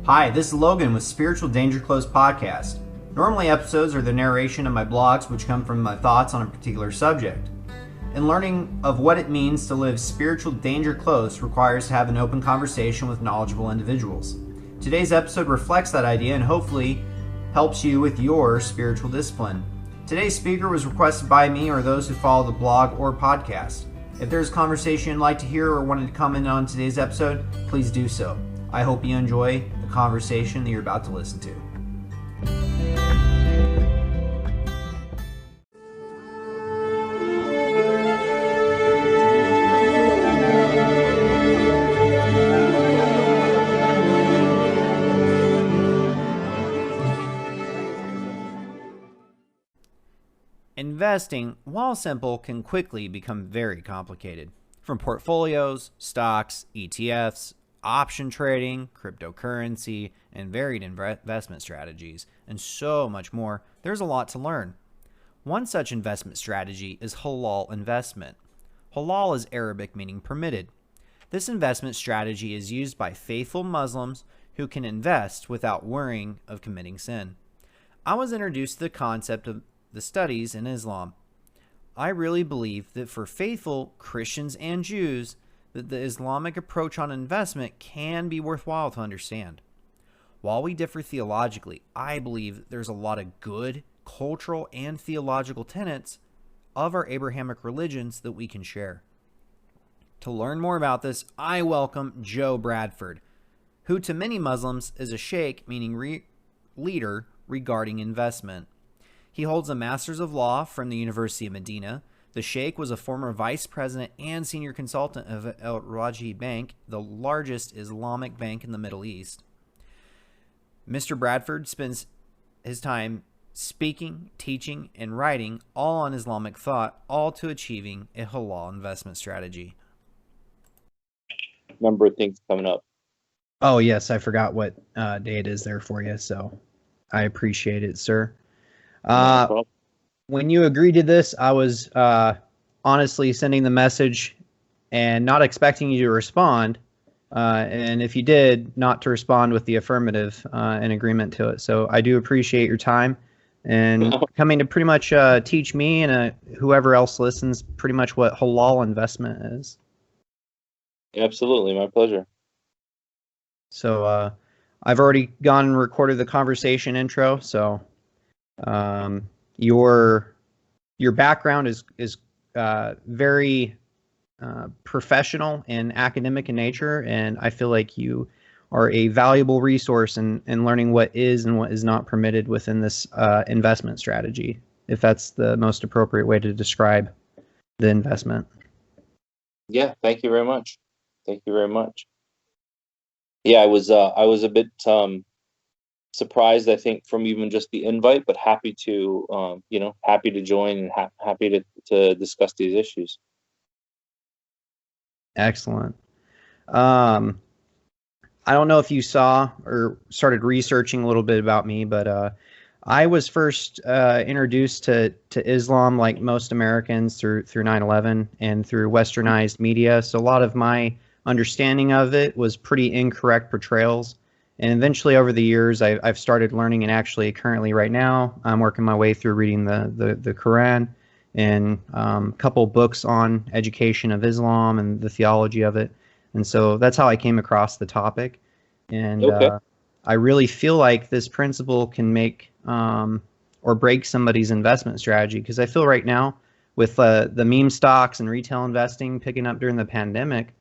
Hi, this is Logan with Spiritual Danger Close Podcast. Normally episodes are the narration of my blogs which come from my thoughts on a particular subject. And learning of what it means to live spiritual danger close requires to have an open conversation with knowledgeable individuals. Today's episode reflects that idea and hopefully helps you with your spiritual discipline. Today's speaker was requested by me or those who follow the blog or podcast. If there's a conversation you'd like to hear or wanted to comment on today's episode, please do so. I hope you enjoy the conversation that you're about to listen to. Investing, while simple, can quickly become very complicated. From portfolios, stocks, ETFs, option trading, cryptocurrency, and varied investment strategies, and so much more, there's a lot to learn. One such investment strategy is halal investment. Halal is Arabic meaning permitted. This investment strategy is used by faithful Muslims who can invest without worrying of committing sin. I was introduced to the concept of the studies in Islam. I really believe that for faithful Christians and Jews, that the Islamic approach on investment can be worthwhile to understand. While we differ theologically, I believe there's a lot of good cultural and theological tenets of our Abrahamic religions that we can share. To learn more about this, I welcome Joe Bradford, who to many Muslims is a Sheikh, meaning leader regarding investment. He holds a Master's of Law from the University of Medina. The Sheikh was a former vice president and senior consultant of Al-Rajihi Bank, the largest Islamic bank in the Middle East. Mr. Bradford spends his time speaking, teaching, and writing all on Islamic thought, all to achieving a halal investment strategy. Number of things coming up. Oh, yes, I forgot what day it is there for you, so I appreciate it, sir. When you agreed to this, I was honestly sending the message and not expecting you to respond. And if you did, not to respond with the affirmative in agreement to it. So I do appreciate your time and coming to pretty much teach me and whoever else listens pretty much what halal investment is. Absolutely, my pleasure. So I've already gone and recorded the conversation intro. So your background is very professional and academic in nature, and I feel like you are a valuable resource in learning what is and what is not permitted within this investment strategy, if that's the most appropriate way to describe the investment. Yeah, thank you very much. Thank you very much. Yeah, I was a bit surprised, I think, from even just the invite, but happy to happy to join and happy to discuss these issues. Excellent. I don't know if you saw or started researching a little bit about me, but I was first introduced to Islam, like most Americans, through 9/11 and through westernized media. So a lot of my understanding of it was pretty incorrect portrayals. And eventually, over the years, I've started learning, and actually, currently, right now, I'm working my way through reading the Quran and a couple books on education of Islam and the theology of it. And so that's how I came across the topic. And I really feel like this principle can make or break somebody's investment strategy, because I feel right now, with the meme stocks and retail investing picking up during the pandemic,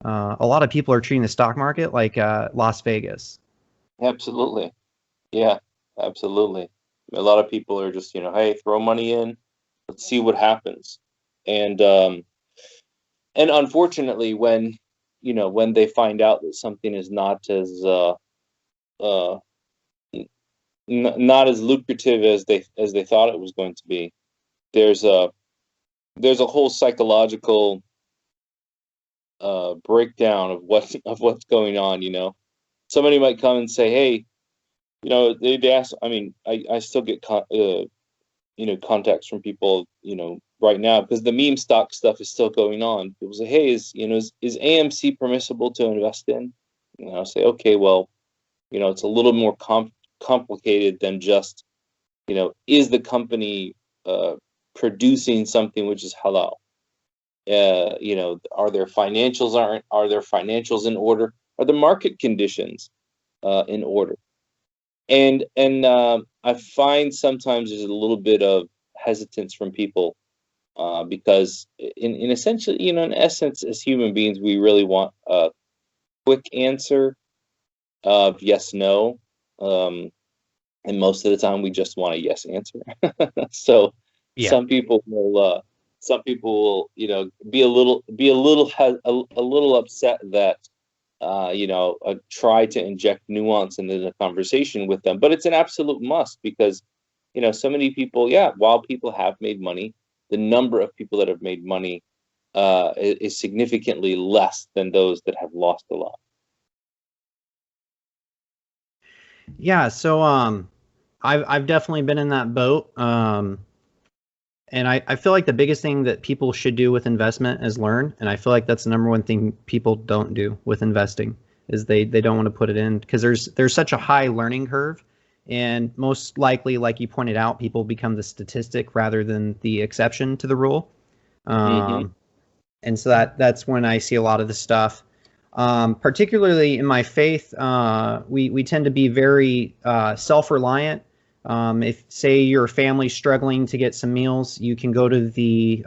a lot of people are treating the stock market like Las Vegas. Absolutely. Yeah, absolutely. A lot of people are just, hey, throw money in, let's see what happens. And unfortunately, when they find out that something is not as not as lucrative as they thought it was going to be, there's a whole psychological breakdown of what's going on. Somebody might come and say, hey, they ask, I still get contacts from people right now, because the meme stock stuff is still going on. People say, hey, is AMC permissible to invest in? And I'll say, okay, well, It's a little more complicated than just, is the company producing something which is halal? Are their financials in order? Are the market conditions in order? And I find sometimes there's a little bit of hesitance from people because in essentially, in essence, as human beings, we really want a quick answer of yes, no. And most of the time we just want a yes answer. So Yeah. some people will be a little upset that try to inject nuance into the conversation with them, but it's an absolute must because so many people, while people have made money, the number of people that have made money is significantly less than those that have lost a lot. Yeah, so I've definitely been in that boat. And I feel like the biggest thing that people should do with investment is learn. And I feel like that's the number one thing people don't do with investing is they don't want to put it in because there's such a high learning curve. And most likely, like you pointed out, people become the statistic rather than the exception to the rule. And so that's when I see a lot of the stuff. Particularly in my faith, we tend to be very self-reliant. If say your family's struggling to get some meals, you can go to the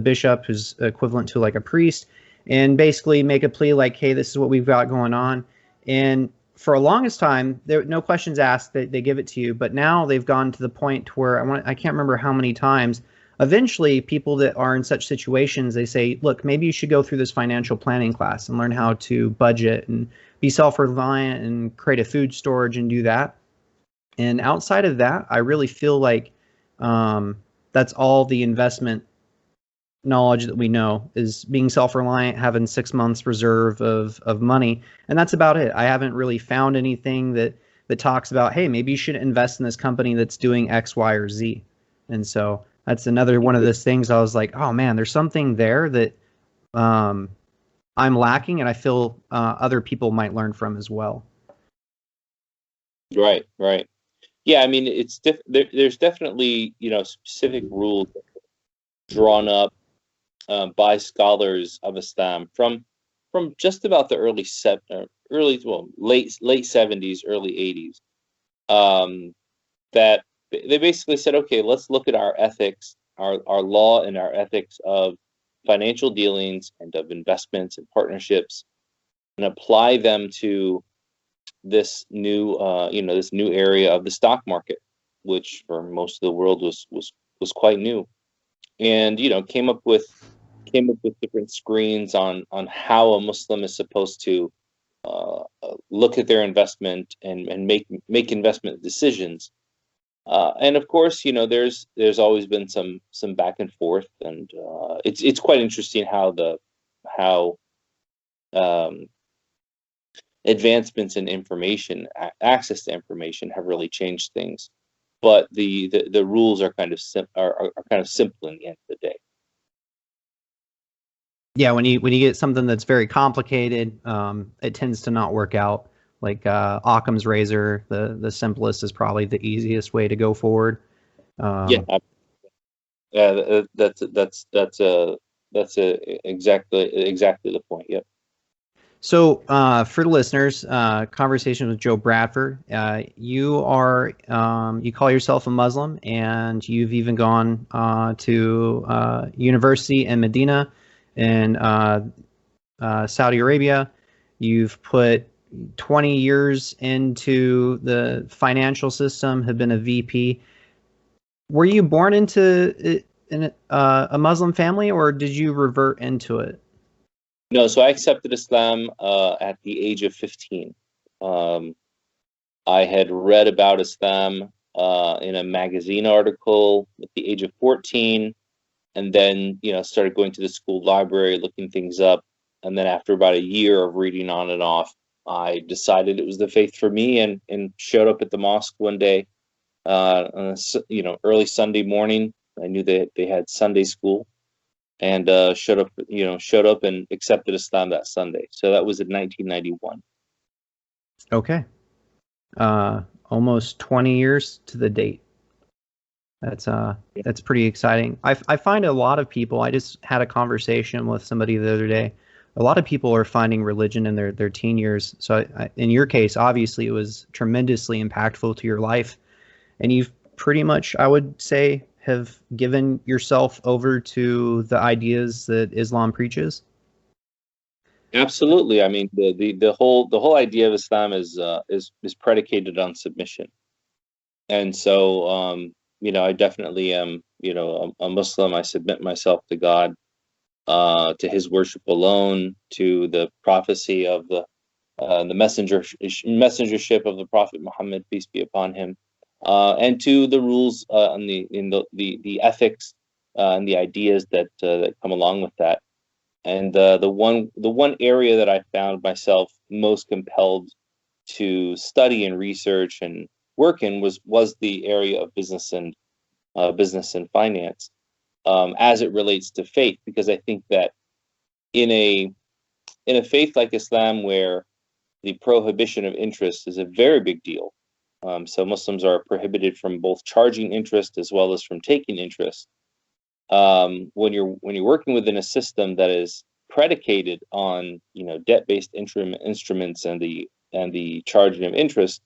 bishop, who's equivalent to like a priest, and basically make a plea like, hey, this is what we've got going on. And for a longest time, there no questions asked, they give it to you. But now they've gone to the point to where I can't remember how many times. Eventually, people that are in such situations, they say, look, maybe you should go through this financial planning class and learn how to budget and be self-reliant and create a food storage and do that. And outside of that, I really feel like that's all the investment knowledge that we know is being self-reliant, having 6 months reserve of money. And that's about it. I haven't really found anything that talks about, hey, maybe you should invest in this company that's doing X, Y, or Z. And so that's another one of those things I was like, oh man, there's something there that I'm lacking, and I feel other people might learn from as well. Right. Yeah, I mean, there's definitely specific rules drawn up by scholars of Islam from just about the late 70s, early 80s, that they basically said, okay, let's look at our ethics, our law and our ethics of financial dealings and of investments and partnerships, and apply them to this new area of the stock market, which for most of the world was quite new, and came up with different screens on how a Muslim is supposed to look at their investment and make investment decisions. And of course, there's always been some back and forth, and it's quite interesting how advancements in information, access to information, have really changed things. But the rules are kind of simple in the end of the day. Yeah, when you get something that's very complicated, it tends to not work out. Like Occam's razor, the simplest is probably the easiest way to go forward. That's exactly the point. Yep. So for the listeners, conversation with Joe Bradford. You call yourself a Muslim, and you've even gone to University in Medina in Saudi Arabia. You've put 20 years into the financial system, have been a VP. Were you born into a Muslim family, or did you revert into it? No, so I accepted Islam at the age of 15. I had read about Islam in a magazine article at the age of 14, and then started going to the school library, looking things up, and then after about a year of reading on and off, I decided it was the faith for me, and showed up at the mosque one day, on early Sunday morning. I knew that they had Sunday school, and showed up and accepted Islam that Sunday. So that was in 1991. Okay. almost 20 years to the date. That's pretty exciting. I find a lot of people. I just had a conversation with somebody the other day. A lot of people are finding religion in their teen years. So in your case, obviously, it was tremendously impactful to your life, and you've pretty much, I would say, have given yourself over to the ideas that Islam preaches. Absolutely. I mean, the whole idea of Islam is predicated on submission. And so, I definitely am, a Muslim. I submit myself to God, to His worship alone, to the prophecy of the messengership of the Prophet Muhammad, peace be upon him, and to the rules, and the ethics, and the ideas that come along with that. And the one area that I found myself most compelled to study and research and work in was the area of business and finance, as it relates to faith, because I think that in a faith like Islam, where the prohibition of interest is a very big deal, so Muslims are prohibited from both charging interest as well as from taking interest. When you're working within a system that is predicated on debt-based instruments and the charging of interest,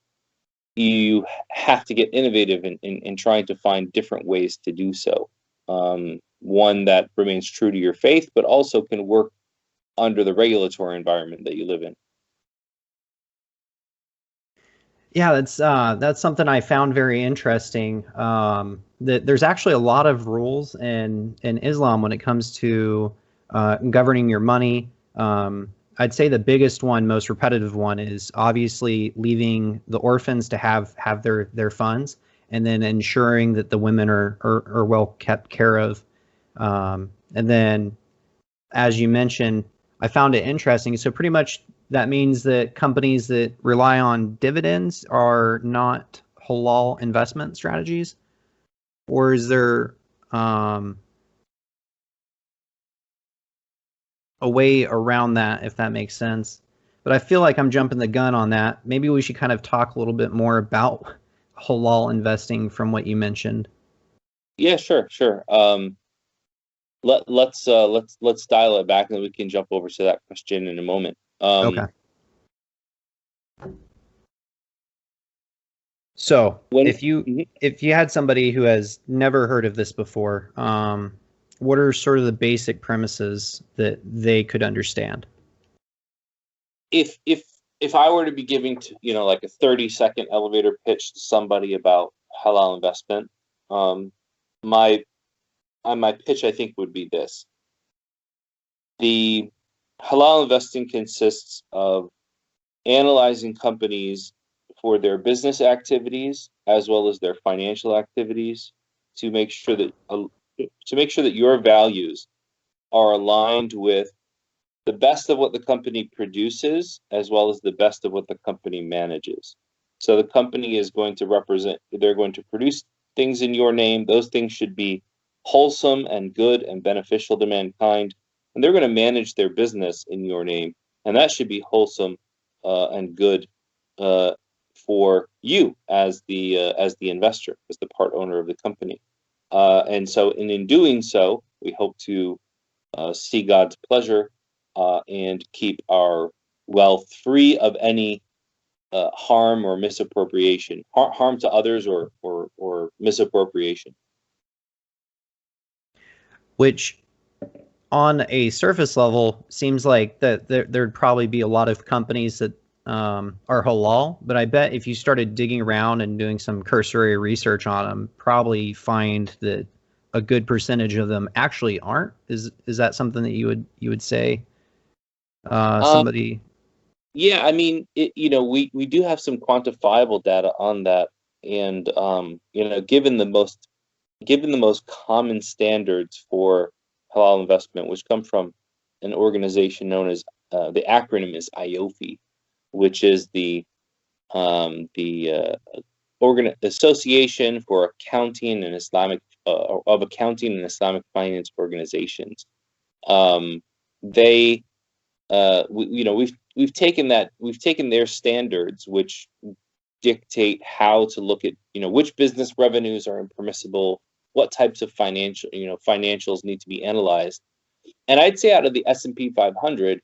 you have to get innovative in trying to find different ways to do so. One that remains true to your faith, but also can work under the regulatory environment that you live in. Yeah, that's something I found very interesting. That there's actually a lot of rules in Islam when it comes to governing your money. I'd say the biggest one, most repetitive one, is obviously leaving the orphans to have their funds, and then ensuring that the women are well kept care of. And then, as you mentioned, I found it interesting. So pretty much that means that companies that rely on dividends are not halal investment strategies, or is there a way around that, if that makes sense? But I feel like I'm jumping the gun on that. Maybe we should kind of talk a little bit more about halal investing from what you mentioned. Yeah, sure. Let's dial it back, and then we can jump over to that question in a moment. Okay. So if you had somebody who has never heard of this before, what are sort of the basic premises that they could understand? If I were to be giving like a 30-second elevator pitch to somebody about halal investment, my pitch, I think, would be this: the halal investing consists of analyzing companies for their business activities as well as their financial activities, to make sure that your values are aligned with the best of what the company produces as well as the best of what the company manages. So the company is going to they're going to produce things in your name. Those things should be wholesome and good and beneficial to mankind. And they're going to manage their business in your name. And that should be wholesome and good for you as the investor, as the part owner of the company. And so in doing so, we hope to see God's pleasure, and keep our wealth free of any harm or misappropriation, harm to others, or misappropriation. Which, on a surface level, seems like that there'd probably be a lot of companies that are halal, but I bet if you started digging around and doing some cursory research on them, probably find that a good percentage of them actually aren't. Is that something that you would say? Somebody. Yeah, I mean, we do have some quantifiable data on that, and given the most common standards for halal investment, which come from an organization known as, the acronym is IOFI, which is the Association for Accounting and Islamic of Accounting and Islamic Finance Organizations. They we've taken their standards, which dictate how to look at, which business revenues are impermissible, what types of financials need to be analyzed. And I'd say out of the S&P 500,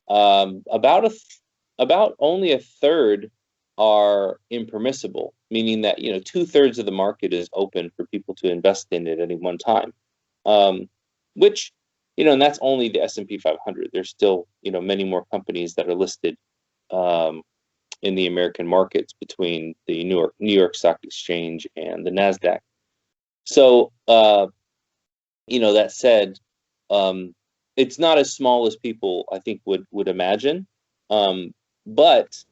about only a third are impermissible, meaning that 2/3 of the market is open for people to invest in at any one time, which and that's only the S&P 500. There's still many more companies that are listed in the American markets between the New York Stock Exchange and the Nasdaq. So that said, it's not as small as people I think would imagine, but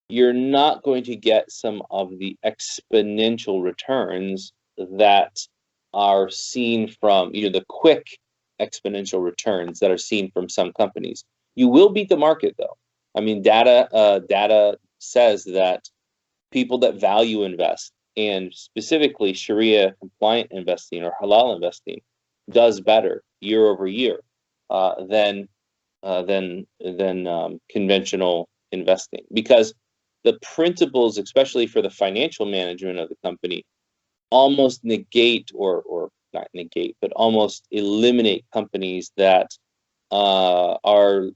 you're not going to get some of the exponential returns that are seen from the quick exponential returns that are seen from some companies. You will beat the market, though. I mean, data says that people that value invest, and specifically Sharia compliant investing or halal investing, does better year over year than conventional investing, because the principles, especially for the financial management of the company, almost negate or not negate, but almost eliminate companies that are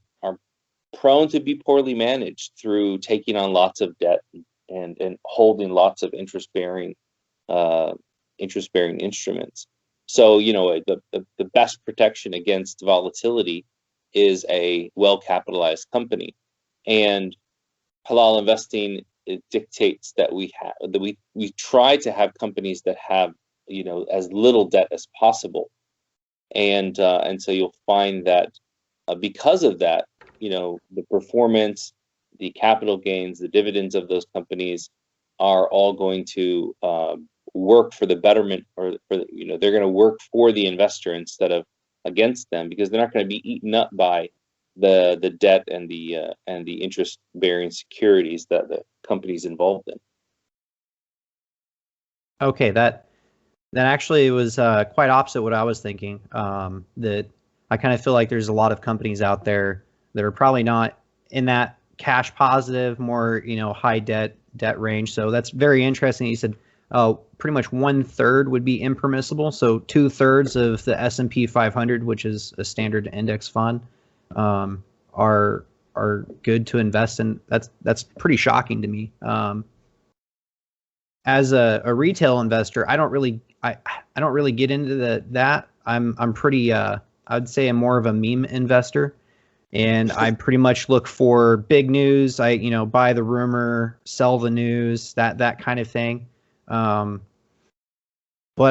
prone to be poorly managed through taking on lots of debt and holding lots of interest-bearing instruments. So the best protection against volatility is a well-capitalized company, and halal investing, it dictates that we try to have companies that have as little debt as possible, and so you'll find that because of that, the performance, the capital gains, the dividends of those companies are all going to work for the betterment, or they're going to work for the investor instead of against them, because they're not going to be eaten up by the debt and the interest-bearing securities that the company's involved in. Okay, that actually was quite opposite what I was thinking. That I kind of feel like there's a lot of companies out there that are probably not in that cash positive, more high debt range. So that's very interesting. You said pretty much 1/3 would be impermissible. So 2/3 of the S&P 500, which is a standard index fund, are good to invest in. That's pretty shocking to me. As a retail investor, I don't really get into that. I'm pretty I'd say I'm more of a meme investor, and I pretty much look for big news. I buy the rumor, sell the news, that kind of thing. But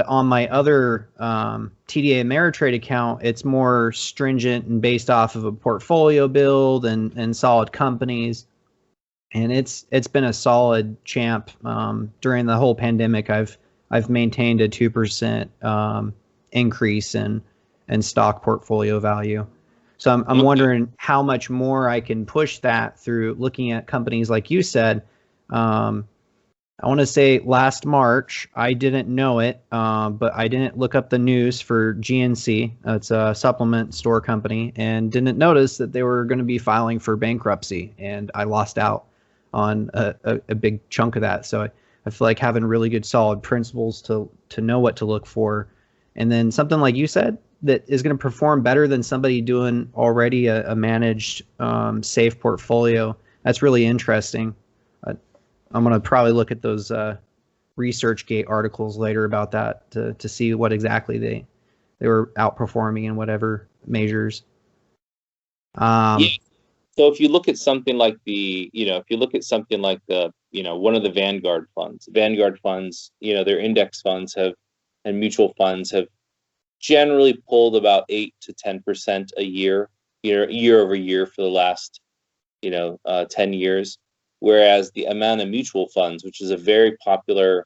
on my other TDA Ameritrade account, it's more stringent and based off of a portfolio build and solid companies. And it's been a solid champ during the whole pandemic. I've maintained a 2% increase in stock portfolio value. So I'm wondering how much more I can push that through looking at companies like you said. I want to say last March, I didn't know it, but I didn't look up the news for GNC. It's a supplement store company, and didn't notice that they were going to be filing for bankruptcy, and I lost out on a big chunk of that. So I feel like having really good solid principles to know what to look for, and then something like you said that is going to perform better than somebody doing already a managed safe portfolio. That's really interesting. I'm going to probably look at those ResearchGate articles later about that to see what exactly they were outperforming in whatever measures. Yeah. So if you look at something like one of the Vanguard funds, their index funds and mutual funds have generally pulled about 8 to 10% a year over year for the last 10 years. Whereas the amount of mutual funds, which is a very popular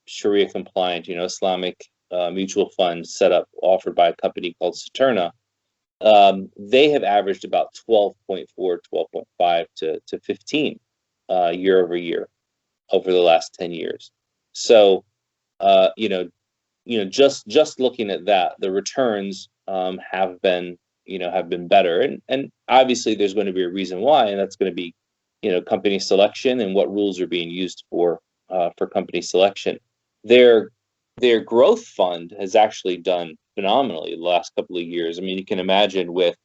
Sharia compliant, Islamic mutual fund setup offered by a company called Saturna, they have averaged about 12.4, 12.5 to 15 year over year over the last 10 years. So, just looking at that, the returns have been better, and obviously there's going to be a reason why, and that's going to be company selection and what rules are being used for company selection. Their growth fund has actually done phenomenally the last couple of years. I mean, you can imagine with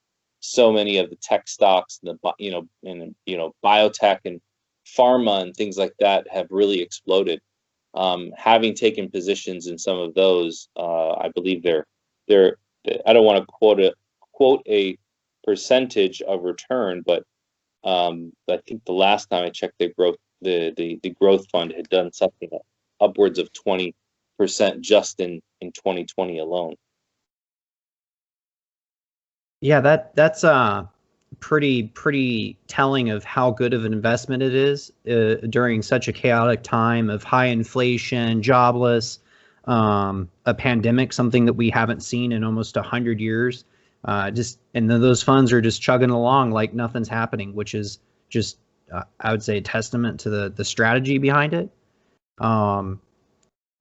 so many of the tech stocks, and the biotech and pharma and things like that have really exploded. Having taken positions in some of those, I believe they're I don't want to quote a percentage of return, but I think the last time I checked, the growth fund had done something upwards of 20% just in 2020 alone. Yeah, that's pretty telling of how good of an investment it is during such a chaotic time of high inflation, jobless, a pandemic, something that we haven't seen in almost 100 years. And then those funds are just chugging along like nothing's happening, which is just I would say a testament to the strategy behind it. Now,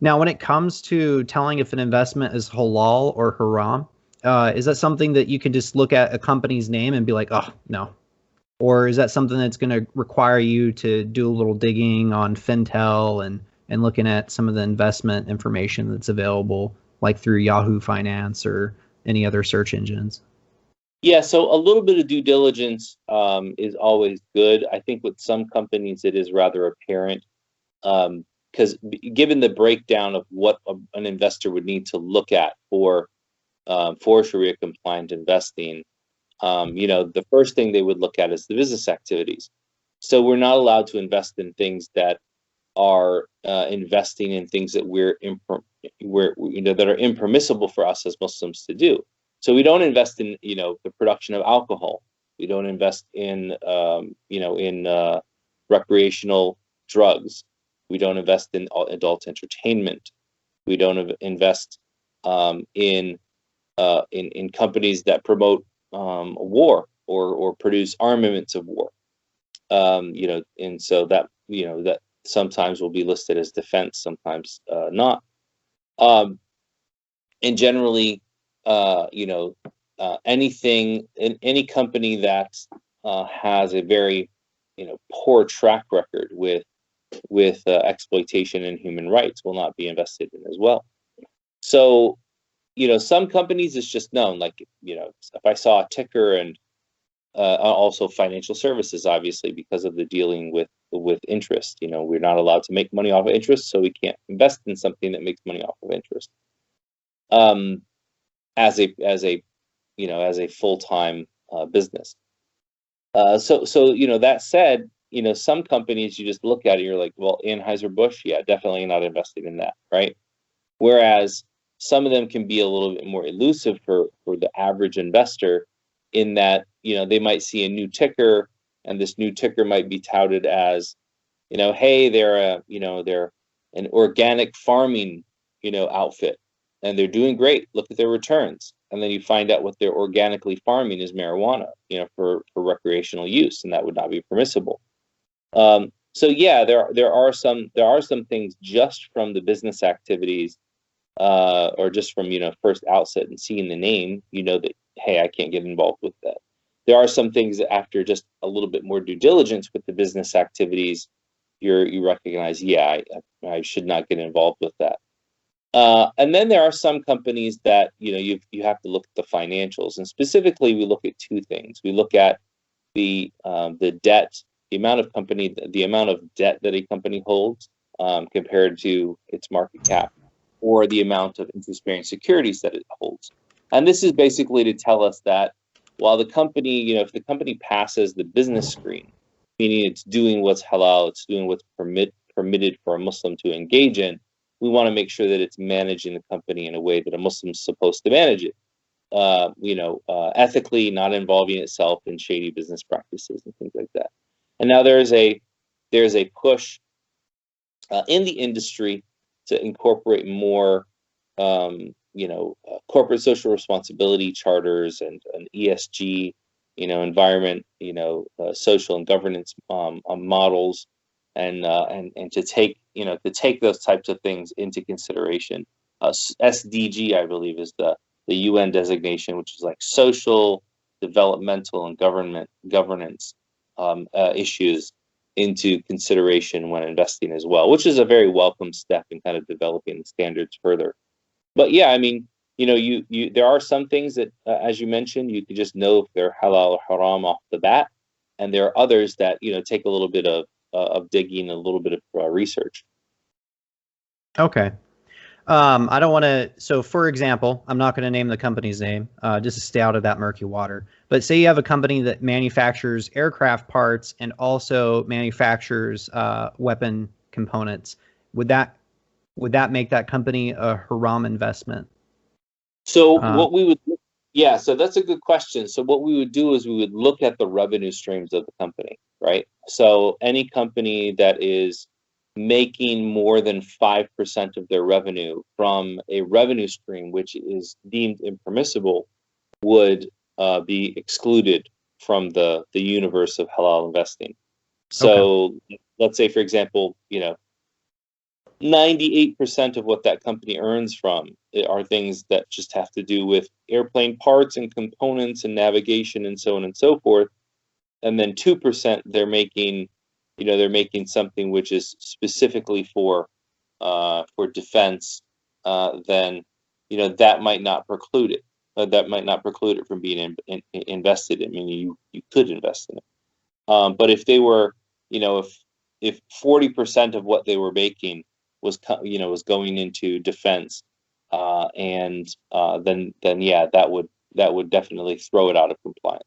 when it comes to telling if an investment is halal or haram, is that something that you can just look at a company's name and be like, oh, no? Or is that something that's going to require you to do a little digging on Fintel and looking at some of the investment information that's available, like through Yahoo Finance or any other search engines? Yeah, so a little bit of due diligence is always good. I think with some companies it is rather apparent, because given the breakdown of what an investor would need to look at for Sharia compliant investing, the first thing they would look at is the business activities. So we're not allowed to invest in things that are investing in things that that are impermissible for us as Muslims to do. So we don't invest in the production of alcohol. We don't invest in recreational drugs. We don't invest in adult entertainment. We don't invest in companies that promote war or produce armaments of war. And so that that sometimes will be listed as defense, sometimes not. And generally, anything in any company that has a very poor track record with exploitation and human rights will not be invested in as well. So some companies it's just known, like if I saw a ticker, and also financial services, obviously, because of the dealing with interest. We're not allowed to make money off of interest, so we can't invest in something that makes money off of interest. As a full-time business. So that said, some companies you just look at it, you're like, well, Anheuser-Busch, yeah, definitely not investing in that, right? Whereas some of them can be a little bit more elusive for the average investor, in that they might see a new ticker, and this new ticker might be touted as, hey, they're an organic farming outfit, and they're doing great. Look at their returns. And then you find out what they're organically farming is marijuana, for recreational use, and that would not be permissible. So yeah, there are some things just from the business activities, or just from first outset and seeing the name, that, hey, I can't get involved with that. There are some things that after just a little bit more due diligence with the business activities, you recognize, yeah, I should not get involved with that. And then there are some companies that you have to look at the financials, and specifically we look at two things. We look at the debt, the amount of debt that a company holds compared to its market cap, or the amount of interest-bearing securities that it holds. And this is basically to tell us that while the company, if the company passes the business screen, meaning it's doing what's halal, it's doing what's permitted for a Muslim to engage in, we want to make sure that it's managing the company in a way that a Muslim is supposed to manage it, ethically, not involving itself in shady business practices and things like that. And now there's a push in the industry to incorporate more, corporate social responsibility charters and ESG, environment, social and governance models, and to take those types of things into consideration. SDG, I believe, is the UN designation, which is like social, developmental, and governance issues into consideration when investing as well, which is a very welcome step in kind of developing the standards further. But yeah, I mean, you there are some things that, as you mentioned, you can just know if they're halal or haram off the bat, and there are others that take a little bit of digging, a little bit of research. Okay. I don't want to. So, for example, I'm not going to name the company's name, just to stay out of that murky water. But say you have a company that manufactures aircraft parts and also manufactures weapon components. Would that make that company a haram investment? So what we would, yeah, so that's a good question. So what we would do is we would look at the revenue streams of the company, right? So any company that is making more than 5% of their revenue from a revenue stream which is deemed impermissible would be excluded from the universe of halal investing. So let's say, for example, 98% of what that company earns from are things that just have to do with airplane parts and components and navigation and so on and so forth. And then 2% they're making something which is specifically for defense. Then that might not preclude it. That might not preclude it from being invested in. I mean, you could invest in it. But if they were, if 40% of what they were making was going into defense, then yeah, that would definitely throw it out of compliance.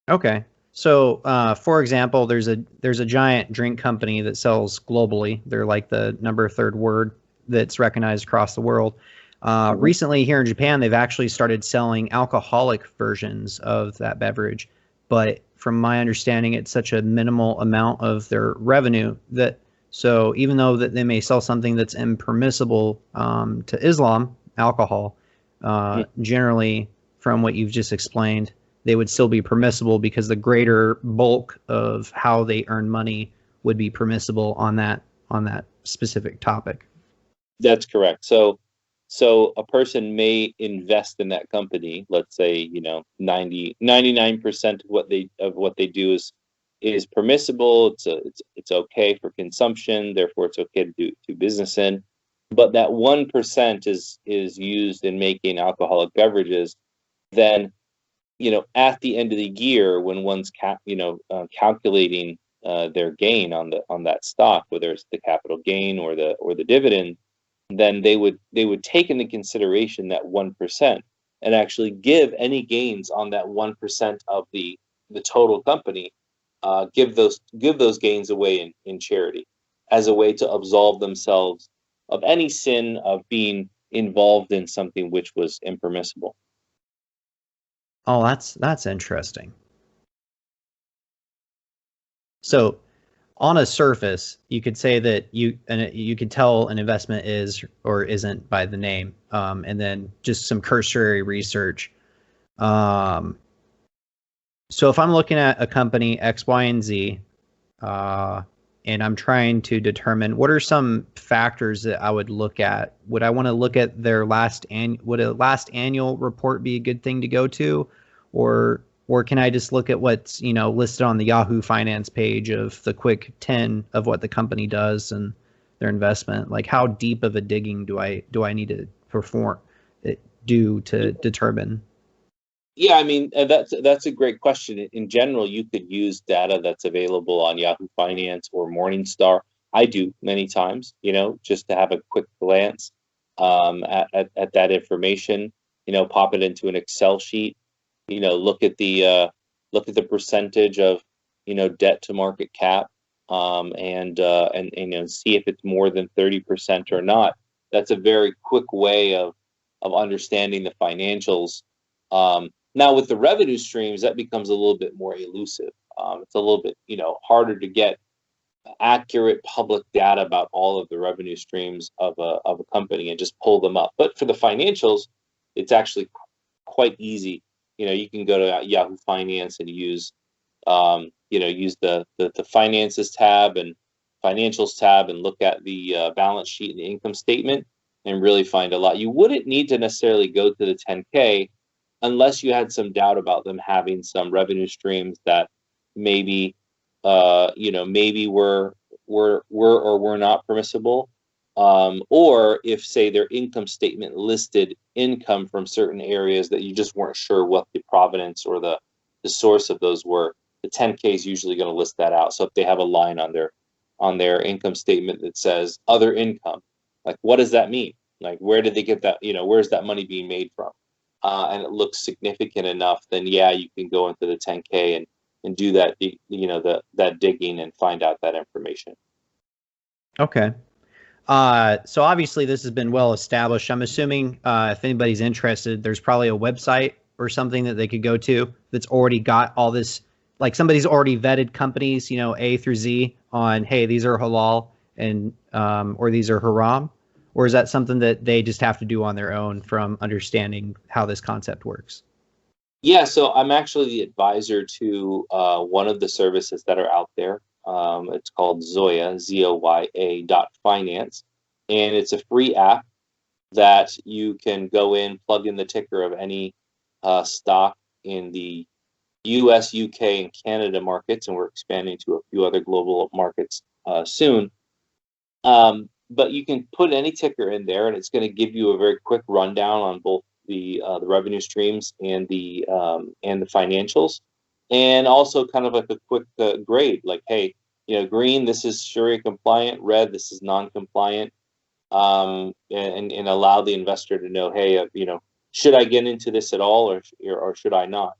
Okay. So, for example, there's a giant drink company that sells globally. They're like the number third word that's recognized across the world. Recently, here in Japan, they've actually started selling alcoholic versions of that beverage. But from my understanding, it's such a minimal amount of their revenue that, so even though that they may sell something that's impermissible to Islam, alcohol, generally, from what you've just explained, they would still be permissible because the greater bulk of how they earn money would be permissible on that specific topic. That's correct. So a person may invest in that company. Let's say 99% of what they do is permissible. It's okay for consumption. Therefore, it's okay to do business in. But that 1% is used in making alcoholic beverages. Then at the end of the year, when one's calculating their gain on that stock, whether it's the capital gain or the dividend, then they would take into consideration that 1% and actually give any gains on that 1% of the total company, give those gains away in charity as a way to absolve themselves of any sin of being involved in something which was impermissible. Oh, that's interesting. So, on a surface, you could say that you could tell an investment is or isn't by the name, and then just some cursory research. So, if I'm looking at a company X, Y, and Z, and I'm trying to determine what are some factors that I would look at. Would I want to look at their would a last annual report be a good thing to go to, or can I just look at what's listed on the Yahoo Finance page of the quick 10 of what the company does and their investment? Like, how deep of a digging do I need to do to determine? Yeah, I mean, that's a great question. In general, you could use data that's available on Yahoo Finance or Morningstar. I do many times, just to have a quick glance at that information. Pop it into an Excel sheet. Look at the percentage of debt to market cap, and see if it's more than 30% or not. That's a very quick way of understanding the financials. Now with the revenue streams, that becomes a little bit more elusive. It's a little bit harder to get accurate public data about all of the revenue streams of a company and just pull them up. But for the financials, it's actually quite easy. You can go to Yahoo Finance and use the finances tab and financials tab and look at the balance sheet and the income statement and really find a lot. You wouldn't need to necessarily go to the 10K unless you had some doubt about them having some revenue streams that maybe maybe were or were not permissible, or if, say, their income statement listed income from certain areas that you just weren't sure what the provenance or the source of those were. The 10K is usually going to list that out. So if they have a line on their income statement that says other income, like, what does that mean? Like, where did they get that? Where's that money being made from? And it looks significant enough, then yeah, you can go into the 10K and do that, that digging and find out that information. Okay. So obviously this has been well established. I'm assuming if anybody's interested, there's probably a website or something that they could go to that's already got all this, like somebody's already vetted companies, A through Z on, hey, these are halal and or these are haram, or is that something that they just have to do on their own from understanding how this concept works? Yeah, so I'm actually the advisor to one of the services that are out there. It's called Zoya, ZOYA.finance, and it's a free app that you can go in, plug in the ticker of any stock in the US, UK, and Canada markets, and we're expanding to a few other global markets soon. But you can put any ticker in there, and it's going to give you a very quick rundown on both the revenue streams and the financials, and also kind of like a quick grade, like, hey, green, this is Sharia compliant; red, this is non-compliant, and allow the investor to know, hey, should I get into this at all, or should I not?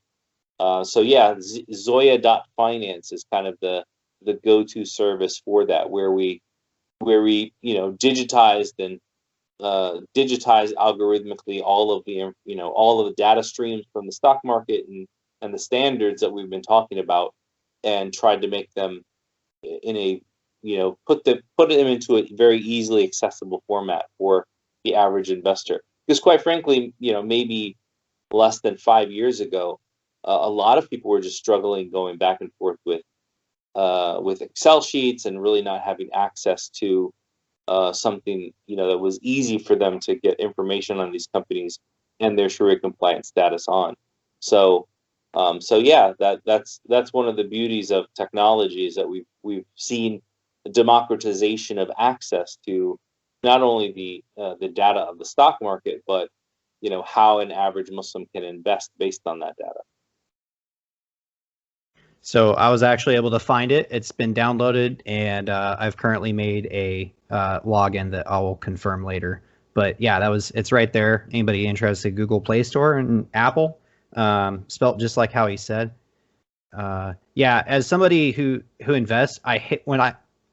So yeah, Zoya.finance is kind of the go-to service for that, where we digitize algorithmically all of the data streams from the stock market and the standards that we've been talking about, and tried to make them in a put them into a very easily accessible format for the average investor. Because quite frankly, maybe less than 5 years ago, a lot of people were just struggling going back and forth with Excel sheets and really not having access to something that was easy for them to get information on these companies and their Sharia compliant status on. So yeah, that's one of the beauties of technology, is that we've seen a democratization of access to not only the data of the stock market, but how an average Muslim can invest based on that data. So I was actually able to find it. It's been downloaded, and I've currently made a login that I will confirm later. But yeah, it's right there. Anybody interested, Google Play Store and Apple, spelt just like how he said. Yeah, as somebody who invests, I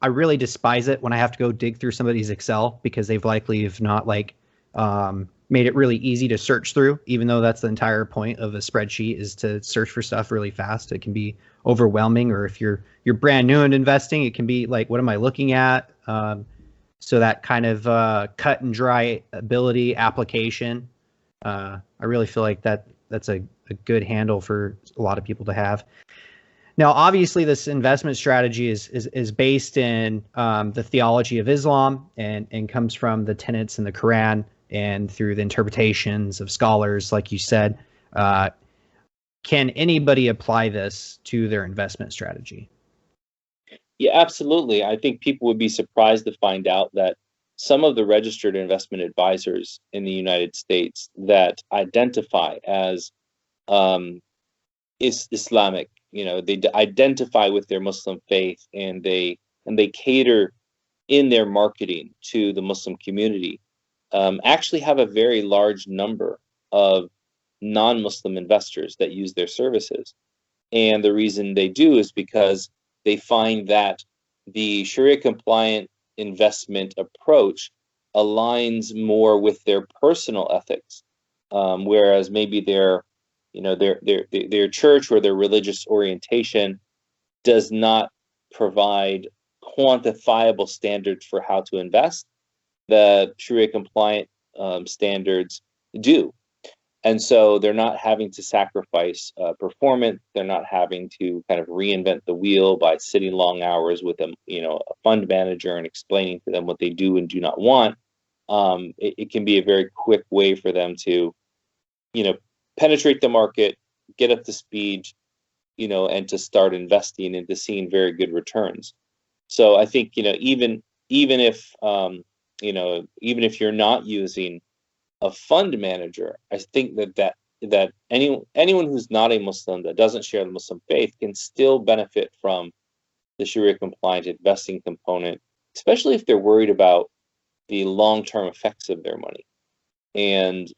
really despise it when I have to go dig through somebody's Excel, because they've likely have not made it really easy to search through, even though that's the entire point of a spreadsheet, is to search for stuff really fast. It can be overwhelming, or if you're brand new in investing, it can be like, what am I looking at? So that kind of cut and dry ability application, I really feel like that's a good handle for a lot of people to have. Now, obviously, this investment strategy is based in the theology of Islam, and comes from the tenets in the Quran and through the interpretations of scholars, like you said. Can anybody apply this to their investment strategy? Yeah, absolutely. I think people would be surprised to find out that some of the registered investment advisors in the United States that identify as Islamic, they identify with their Muslim faith, and they cater in their marketing to the Muslim community, actually have a very large number of non-Muslim investors that use their services. And the reason they do is because they find that the Sharia compliant investment approach aligns more with their personal ethics, whereas maybe their church or their religious orientation does not provide quantifiable standards for how to invest. The Sharia compliant standards do. And so they're not having to sacrifice performance. They're not having to kind of reinvent the wheel by sitting long hours with a fund manager and explaining to them what they do and do not want. It can be a very quick way for them to, penetrate the market, get up to speed, and to start investing into seeing very good returns. So I think, even if even if you're not using a fund manager, I think that anyone who's not a Muslim, that doesn't share the Muslim faith, can still benefit from the Sharia compliant investing component, especially if they're worried about the long-term effects of their money and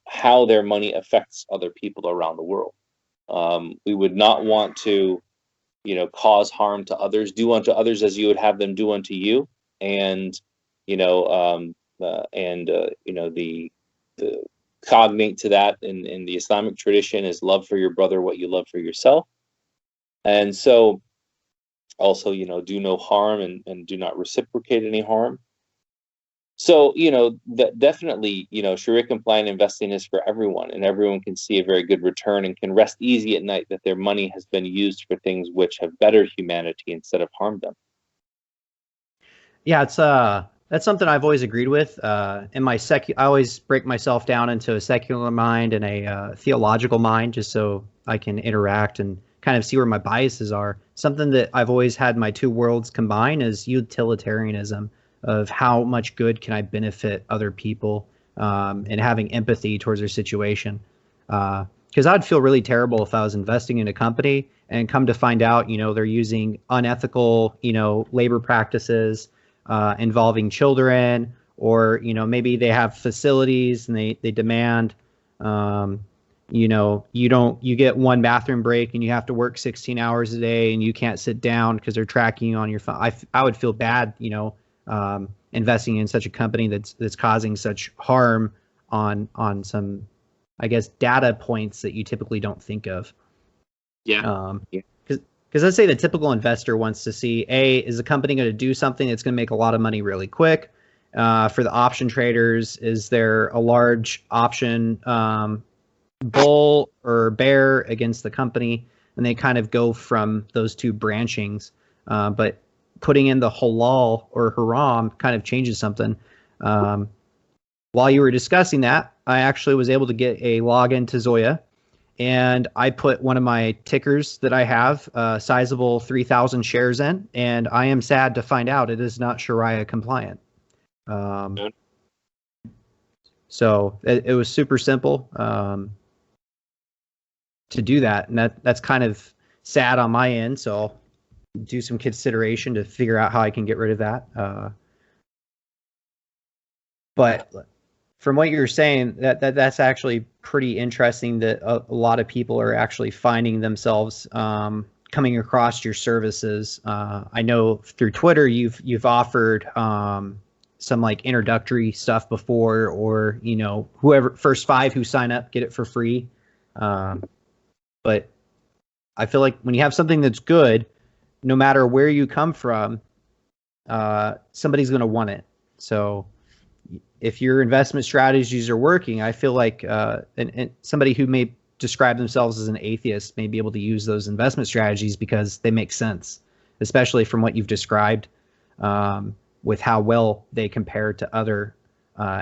how their money affects other people around the world. We would not want to cause harm to others, do unto others as you would have them do unto you. And the cognate to that in the Islamic tradition is love for your brother what you love for yourself. And so also, do no harm and do not reciprocate any harm. So, that definitely, Sharia compliant investing is for everyone, and everyone can see a very good return and can rest easy at night that their money has been used for things which have bettered humanity instead of harmed them. Yeah, it's that's something I've always agreed with. In my I always break myself down into a secular mind and a theological mind, just so I can interact and kind of see where my biases are. Something that I've always had my two worlds combine is utilitarianism, of how much good can I benefit other people, and having empathy towards their situation. Because I'd feel really terrible if I was investing in a company and come to find out, they're using unethical, labor practices involving children, or, maybe they have facilities and they demand, you get one bathroom break and you have to work 16 hours a day and you can't sit down because they're tracking you on your phone. I would feel bad, investing in such a company that's causing such harm on some, I guess, data points that you typically don't think of. Yeah. Because let's say the typical investor wants to see, is the company going to do something that's going to make a lot of money really quick? For the option traders, is there a large option bull or bear against the company? And they kind of go from those two branchings. But putting in the halal or haram kind of changes something. While you were discussing that, I actually was able to get a login to Zoya, and I put one of my tickers that I have, sizable 3,000 shares in, and I am sad to find out it is not Sharia compliant. So it was super simple to do that, and that's kind of sad on my end. So I'll do some consideration to figure out how I can get rid of that. But from what you're saying, that's actually pretty interesting that a lot of people are actually finding themselves coming across your services. I know through Twitter you've offered some like introductory stuff before, or whoever first 5 who sign up get it for free. But I feel like when you have something that's good, no matter where you come from, somebody's going to want it. So if your investment strategies are working, I feel like and somebody who may describe themselves as an atheist may be able to use those investment strategies because they make sense, especially from what you've described, with how well they compare to other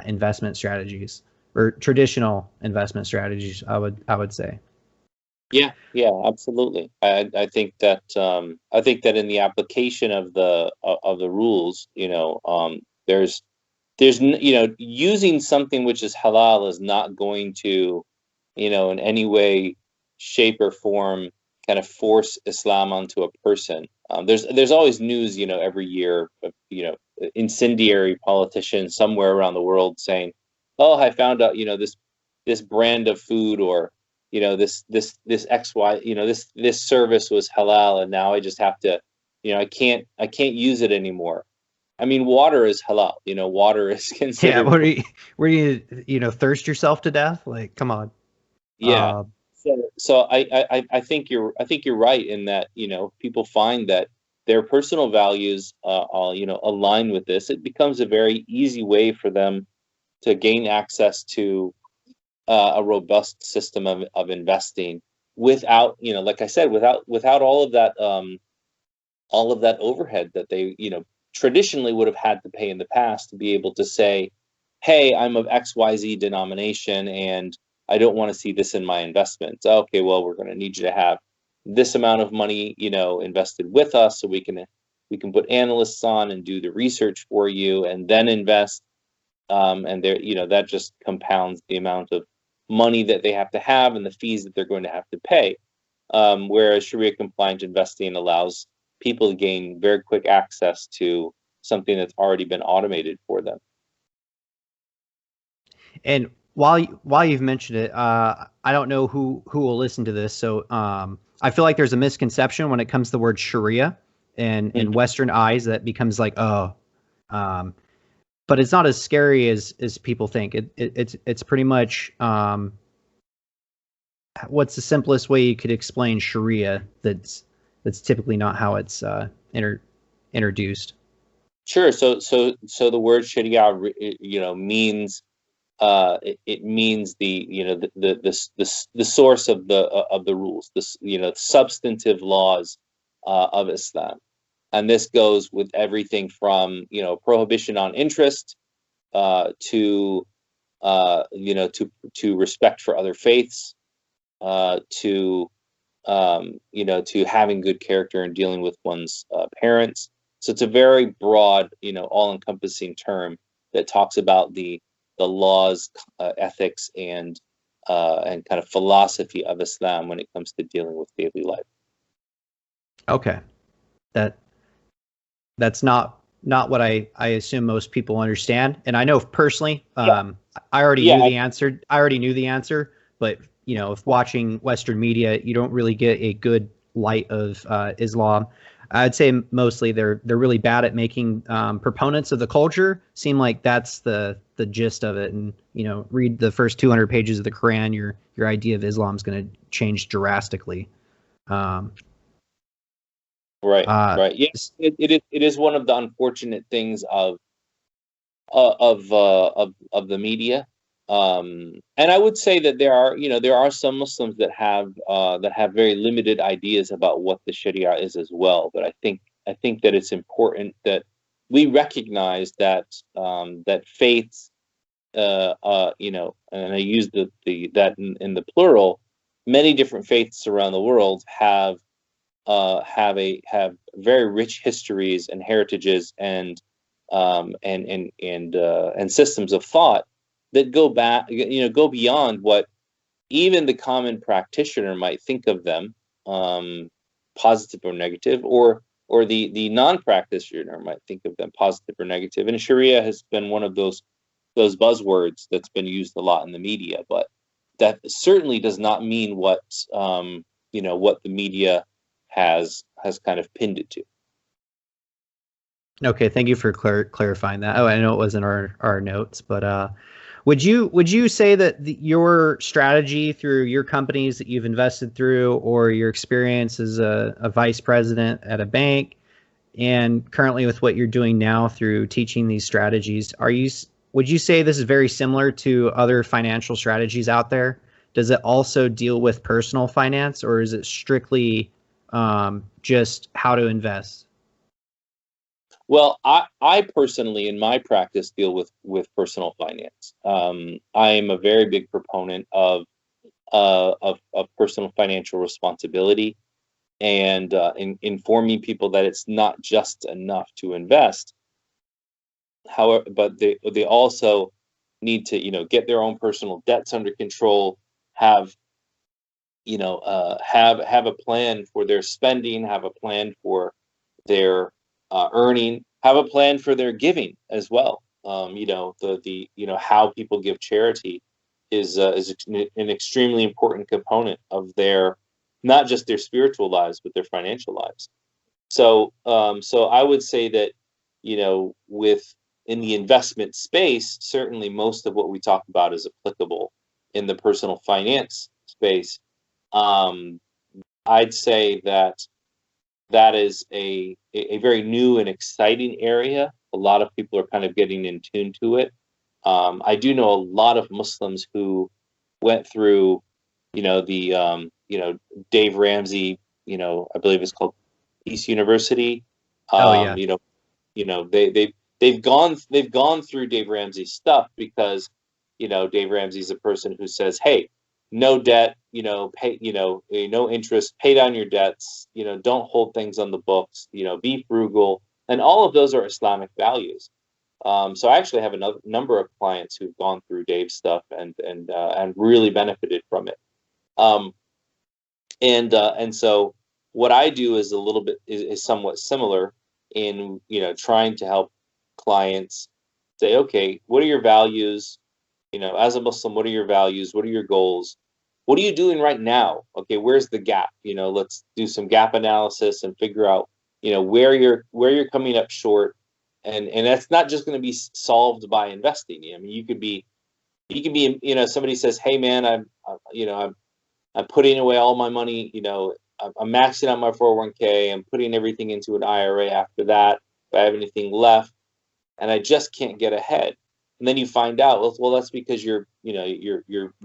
investment strategies or traditional investment strategies, I would say. Yeah, absolutely. I think that in the application of the rules, there's using something which is halal is not going to, in any way, shape or form kind of force Islam onto a person. There's always news, every year of, incendiary politicians somewhere around the world saying, "Oh, I found out, this brand of food, or this XY, this service was halal, and now I just have to, I can't use it anymore." I mean, water is halal. Water is considered. Yeah, where you thirst yourself to death? Like, come on. Yeah. So I think you're right in that people find that their personal values align with this. It becomes a very easy way for them to gain access to a robust system of investing without, like I said, without all of that overhead that they traditionally would have had to pay in the past to be able to say, "Hey, I'm of XYZ denomination and I don't want to see this in my investments. Okay, well, we're going to need you to have this amount of money, invested with us, so we can put analysts on and do the research for you, and then invest. And there, that just compounds the amount of money that they have to have and the fees that they're going to have to pay. Whereas Sharia compliant investing allows people to gain very quick access to something that's already been automated for them. And while you've mentioned it, I don't know who will listen to this. So I feel like there's a misconception when it comes to the word Sharia, and in Western eyes that becomes like, oh, but it's not as scary as people think. It's pretty much what's the simplest way you could explain Sharia that's typically not how it's introduced. Sure. So the word Sharia, means it means the source of the rules, the substantive laws of Islam. And this goes with everything from prohibition on interest to respect for other faiths, to having good character and dealing with one's parents. So it's a very broad, all-encompassing term that talks about the laws, ethics, and kind of philosophy of Islam when it comes to dealing with daily life. Okay, that's not what I assume most people understand. And I know personally, I already knew the answer. I already knew the answer, but if watching Western media, you don't really get a good light of Islam. I'd say mostly they're really bad at making proponents of the culture seem like that's the gist of it. And read the first 200 pages of the Quran, your idea of Islam is going to change drastically. Right. Yes, it is one of the unfortunate things of the media. And I would say that there are some Muslims that have very limited ideas about what the Sharia is as well. But I think that it's important that we recognize that that faiths, and I use that in the plural, many different faiths around the world have very rich histories and heritages and systems of thought that go beyond what even the common practitioner might think of them, positive or negative, or the non-practitioner might think of them positive or negative. And Sharia has been one of those buzzwords that's been used a lot in the media, but that certainly does not mean what the media has kind of pinned it to. Okay, thank you for clarifying that. Oh, I know it wasn't our notes, but would you say that your strategy through your companies that you've invested through, or your experience as a vice president at a bank, and currently with what you're doing now through teaching these strategies, would you say this is very similar to other financial strategies out there? Does it also deal with personal finance, or is it strictly just how to invest? Well, I personally, in my practice, deal with personal finance. I am a very big proponent of personal financial responsibility, and in informing people that it's not just enough to invest. However, but they also need to get their own personal debts under control, have a plan for their spending, have a plan for their earning, have a plan for their giving as well. How people give charity is an extremely important component of their, not just their spiritual lives, but their financial lives. So I would say that in the investment space, certainly most of what we talk about is applicable in the personal finance space. I'd say that is a very new and exciting area. A lot of people are kind of getting in tune to it. I do know a lot of Muslims who went through, Dave Ramsey, I believe it's called Peace University. They've gone through Dave Ramsey's stuff because, Dave Ramsey's a person who says, hey, no debt, pay, no interest, pay down your debts, don't hold things on the books, be frugal. And all of those are Islamic values. So I actually have a number of clients who've gone through Dave's stuff and really benefited from it. And so what I do is a little bit is somewhat similar in trying to help clients say, okay, what are your values? As a Muslim, what are your values? What are your goals? What are you doing right now? Okay, where's the gap? Let's do some gap analysis and figure out where you're coming up short. And that's not just going to be solved by investing. I mean, you could be somebody says, hey man, I'm putting away all my money, I'm maxing out my 401k, I'm putting everything into an IRA after that, if I have anything left, and I just can't get ahead. And then you find out, well, that's because you're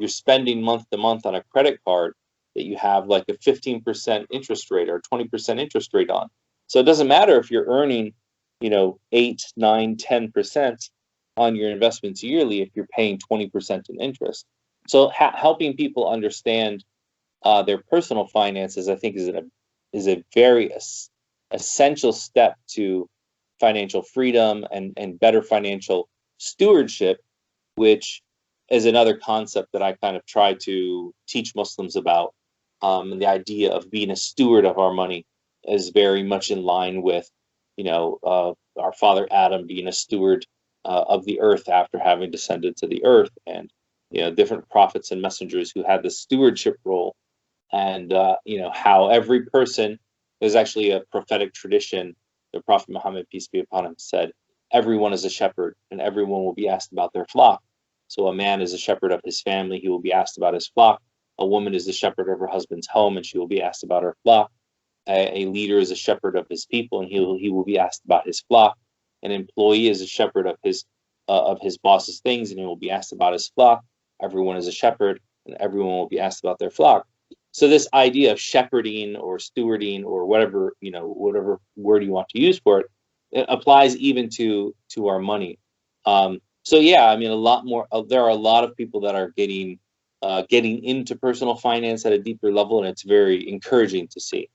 spending month to month on a credit card that you have like a 15% interest rate or 20% interest rate on. So it doesn't matter if you're earning, 8, 9, 10% on your investments yearly if you're paying 20% in interest. So helping people understand their personal finances, I think, is a very essential step to financial freedom and better financial stewardship, which is another concept that I kind of try to teach Muslims about. And the idea of being a steward of our money is very much in line with, our father Adam being a steward of the earth after having descended to the earth, and different prophets and messengers who had the stewardship role. And how every person, there's actually a prophetic tradition. The Prophet Muhammad, peace be upon him, said, everyone is a shepherd and everyone will be asked about their flock. So a man is a shepherd of his family, he will be asked about his flock. A woman is the shepherd of her husband's home, and she will be asked about her flock. A leader is a shepherd of his people, and he will be asked about his flock. An employee is a shepherd of his boss's things, and he will be asked about his flock. Everyone is a shepherd, and everyone will be asked about their flock. So this idea of shepherding or stewarding or whatever word you want to use for it, it applies even to our money. So yeah, I mean, a lot more. There are a lot of people that are getting into personal finance at a deeper level, and it's very encouraging to see.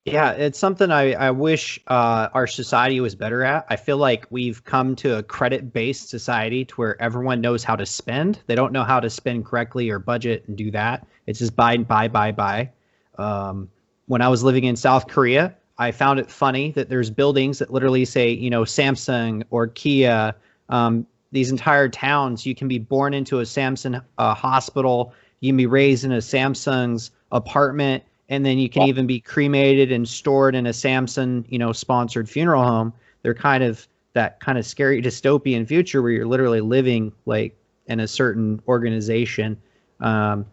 Yeah, it's something I wish our society was better at. I feel like we've come to a credit-based society to where everyone knows how to spend. They don't know how to spend correctly or budget and do that. It's just buy. When I was living in South Korea, I found it funny that there's buildings that literally say, Samsung or Kia. These entire towns, you can be born into a Samsung hospital. You can be raised in a Samsung's apartment. And then you can even be cremated and stored in a Samsung, sponsored funeral home. They're kind of that kind of scary dystopian future where you're literally living like in a certain organization. That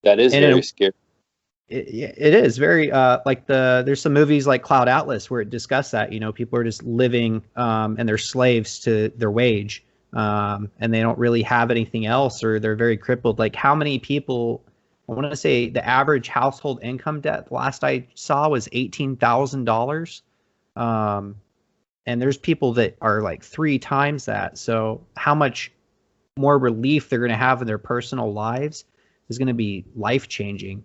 is very scary. It is very there's some movies like Cloud Atlas where it discuss that, people are just living and they're slaves to their wage and they don't really have anything else, or they're very crippled. Like how many people, I want to say the average household income debt last I saw was $18,000. And there's people that are like 3 times that. So how much more relief they're going to have in their personal lives is going to be life-changing,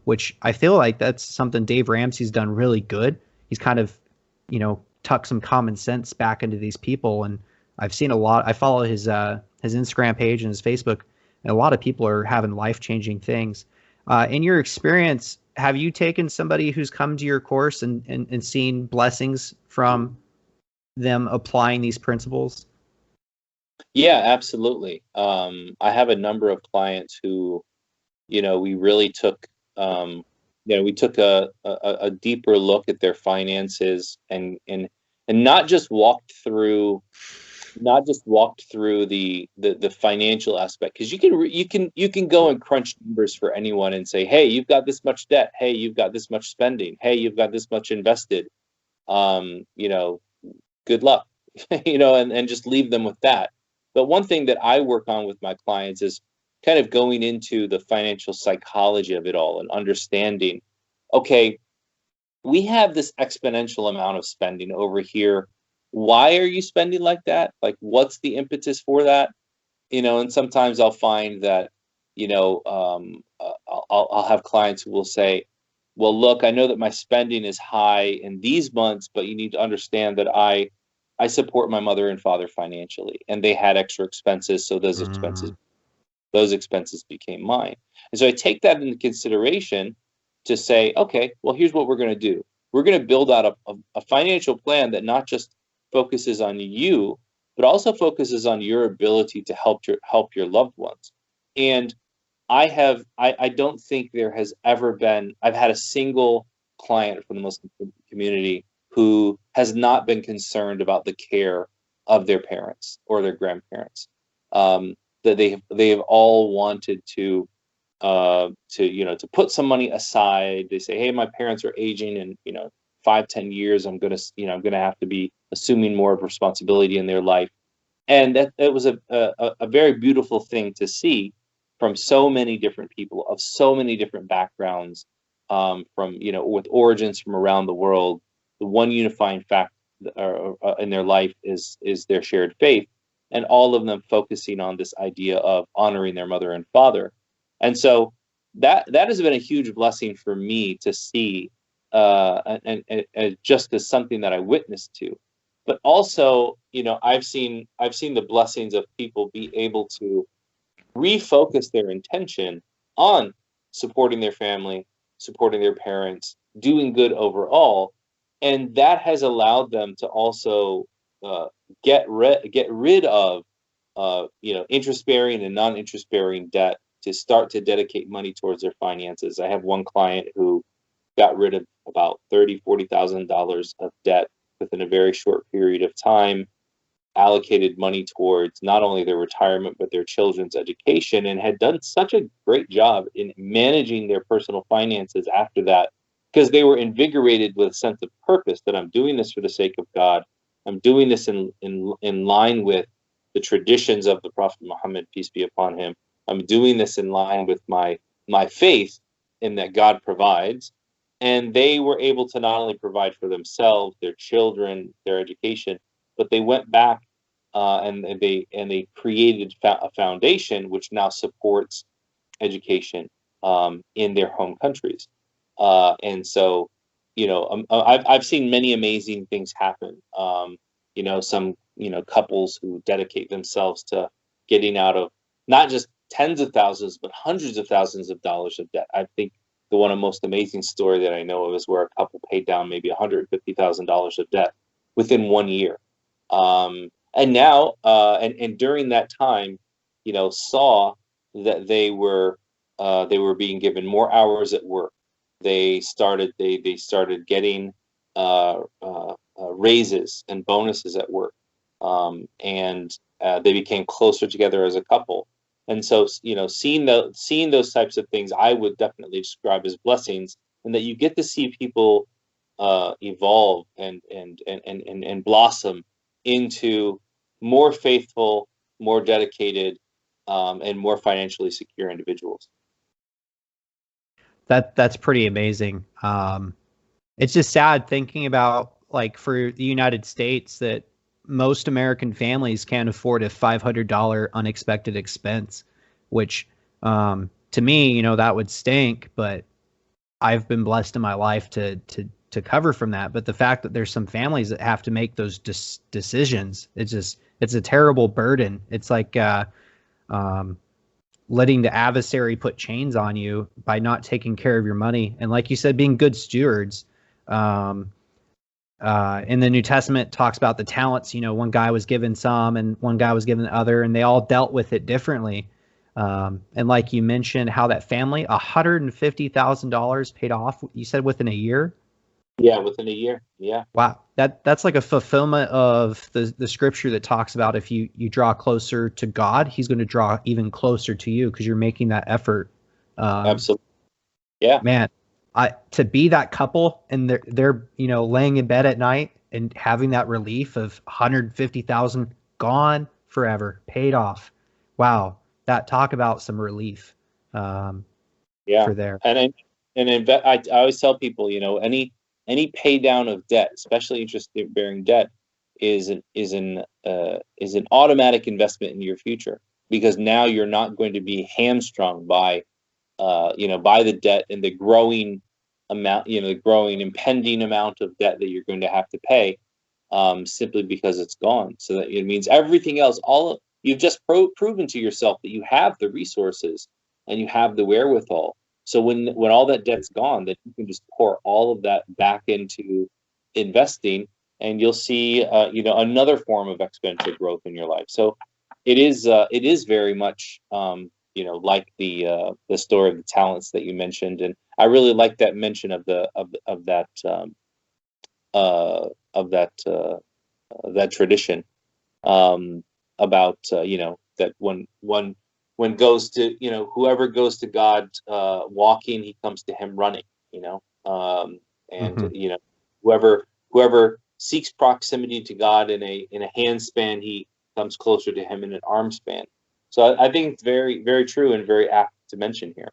which I feel like that's something Dave Ramsey's done really good. He's kind of, tucked some common sense back into these people. And I've seen a lot. I follow his Instagram page and his Facebook, and a lot of people are having life-changing things. In your experience, have you taken somebody who's come to your course and seen blessings from them applying these principles? Yeah, absolutely. I have a number of clients who, we really took, we took a deeper look at their finances and not just walked through the financial aspect, because you can go and crunch numbers for anyone and say, hey, you've got this much debt, hey, you've got this much spending, hey, you've got this much invested, good luck, and just leave them with that. But one thing that I work on with my clients is kind of going into the financial psychology of it all and understanding, okay, we have this exponential amount of spending over here. Why are you spending like that? Like, what's the impetus for that? And sometimes I'll find that, I'll have clients who will say, well, look, I know that my spending is high in these months, but you need to understand that I support my mother and father financially, and they had extra expenses, so Mm. those expenses became mine. And so I take that into consideration to say, okay, well, here's what we're going to do. We're going to build out a financial plan that not just focuses on you, but also focuses on your ability to help your loved ones. And I don't think there has ever been, I've had a single client from the Muslim community who has not been concerned about the care of their parents or their grandparents. That they have all wanted to put some money aside. They say, hey, my parents are aging, and 5-10 years I'm gonna have to be assuming more of responsibility in their life. And that was a very beautiful thing to see from so many different people of so many different backgrounds, from with origins from around the world. The one unifying fact in their life is their shared faith, and all of them focusing on this idea of honoring their mother and father. And so that has been a huge blessing for me to see, and just as something that I witnessed to. But also, I've seen the blessings of people be able to refocus their intention on supporting their family, supporting their parents, doing good overall, and that has allowed them to also uh, get rid of interest bearing and non-interest bearing debt, to start to dedicate money towards their finances. I have one client who got rid of about $40,000 of debt within a very short period of time, allocated money towards not only their retirement but their children's education, and had done such a great job in managing their personal finances after that, because they were invigorated with a sense of purpose, that I'm doing this for the sake of God. I'm doing this in line with the traditions of the Prophet Muhammad, peace be upon him. I'm doing this in line with my faith in that God provides. And they were able to not only provide for themselves, their children, their education, but they went back, and they created a foundation which now supports education, in their home countries. And so, I've seen many amazing things happen. Some couples who dedicate themselves to getting out of not just tens of thousands but hundreds of thousands of dollars of debt. I think the one of the most amazing story that I know of is where a couple paid down maybe $150,000 of debt within 1 year. And now, and during that time, saw that they were being given more hours at work. They started getting raises and bonuses at work, and they became closer together as a couple. And so, seeing those types of things, I would definitely describe as blessings, and that you get to see people evolve and blossom into more faithful, more dedicated, and more financially secure individuals. That's pretty amazing. It's just sad thinking about, like, for the United States, that most American families can't afford a $500 unexpected expense, which, to me, that would stink. But I've been blessed in my life to cover from that. But the fact that there's some families that have to make those decisions, it's a terrible burden. It's like letting the adversary put chains on you by not taking care of your money. And like you said, being good stewards. In the New Testament talks about the talents. One guy was given some and one guy was given the other, and they all dealt with it differently. And like you mentioned, how that family, $150,000 paid off, you said, within a year? Yeah, within a year. Yeah. Wow. That's like a fulfillment of the scripture that talks about, if you draw closer to God, he's going to draw even closer to you, because you're making that effort. Absolutely. Yeah. Man, to be that couple, and they're laying in bed at night and having that relief of 150,000 gone forever, paid off. Wow. That, talk about some relief. Yeah. For there. I always tell people, any pay down of debt, especially interest bearing debt, is an automatic investment in your future. because now you're not going to be hamstrung by by the debt and the growing amount, the growing impending amount of debt that you're going to have to pay, simply because it's gone. So that it means everything else, you've just proven to yourself that you have the resources and you have the wherewithal. So when all that debt's gone, that you can just pour all of that back into investing, and you'll see another form of exponential growth in your life. So it is very much like the story of the talents that you mentioned, and I really like that mention of that tradition, about that when goes to whoever goes to God walking, he comes to him running, and Mm-hmm. whoever seeks proximity to God in a hand span, he comes closer to him in an arm span. So I think it's very, very true and very apt to mention here.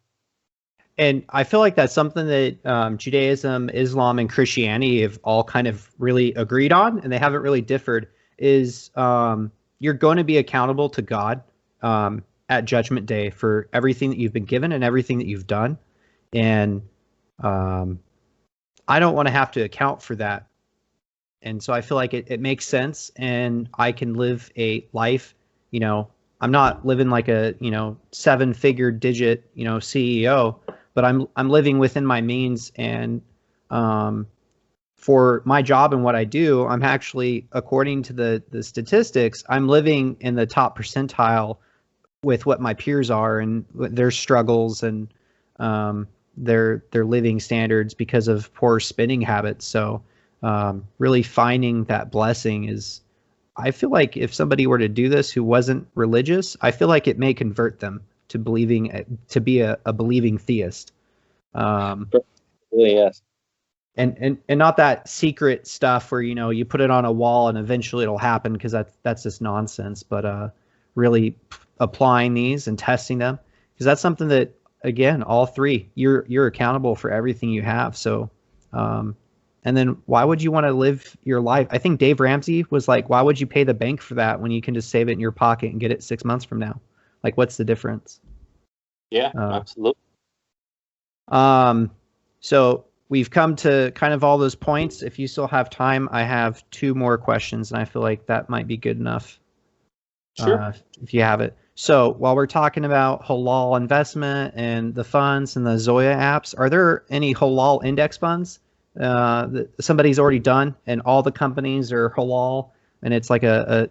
And I feel like that's something that Judaism, Islam, and Christianity have all kind of really agreed on, and they haven't really differed. Is you're going to be accountable to God at Judgment Day for everything that you've been given and everything that you've done, and I don't want to have to account for that. And so I feel like it makes sense, and I can live a life. I'm not living like a 7-figure digit CEO, but I'm living within my means, and for my job and what I do, I'm actually, according to the statistics, I'm living in the top percentile with what my peers are and their struggles and their living standards because of poor spending habits. So really finding that blessing is, I feel like if somebody were to do this who wasn't religious, I feel like it may convert them to to be a believing theist. Really, yes. And not that secret stuff where you put it on a wall and eventually it'll happen, because that's just nonsense. But really applying these and testing them, because that's something that, again, all three, you're accountable for everything you have. So and then why would you want to live your life? I think Dave Ramsey was like, why would you pay the bank for that when you can just save it in your pocket and get it 6 months from now? Like, what's the difference? Yeah, Uh, absolutely. So we've come to kind of all those points. If you still have time, I have 2 more questions, and I feel like that might be good enough Sure. if you have it. So while we're talking about halal investment and the funds and the Zoya apps, are there any halal index funds that somebody's already done, and all the companies are halal, and it's like a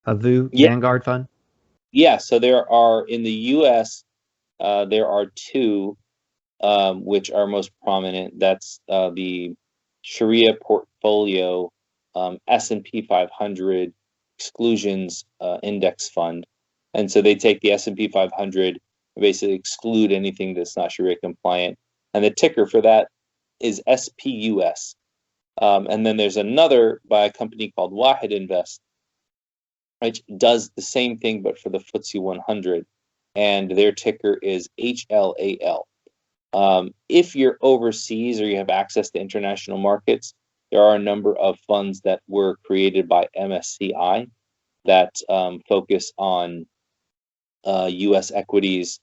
Yeah, Vanguard fund? yeah. So there are, in the U.S., there are two, which are most prominent. That's the Sharia portfolio S&P 500 exclusions index fund, and so they take the S&P 500 and basically exclude anything that's not Sharia compliant, and the ticker for that is SPUS. And then there's another by a company called Wahid Invest, which does the same thing but for the FTSE 100, and their ticker is HLAL. If you're overseas or you have access to international markets, there are a number of funds that were created by MSCI that focus on U.S. equities.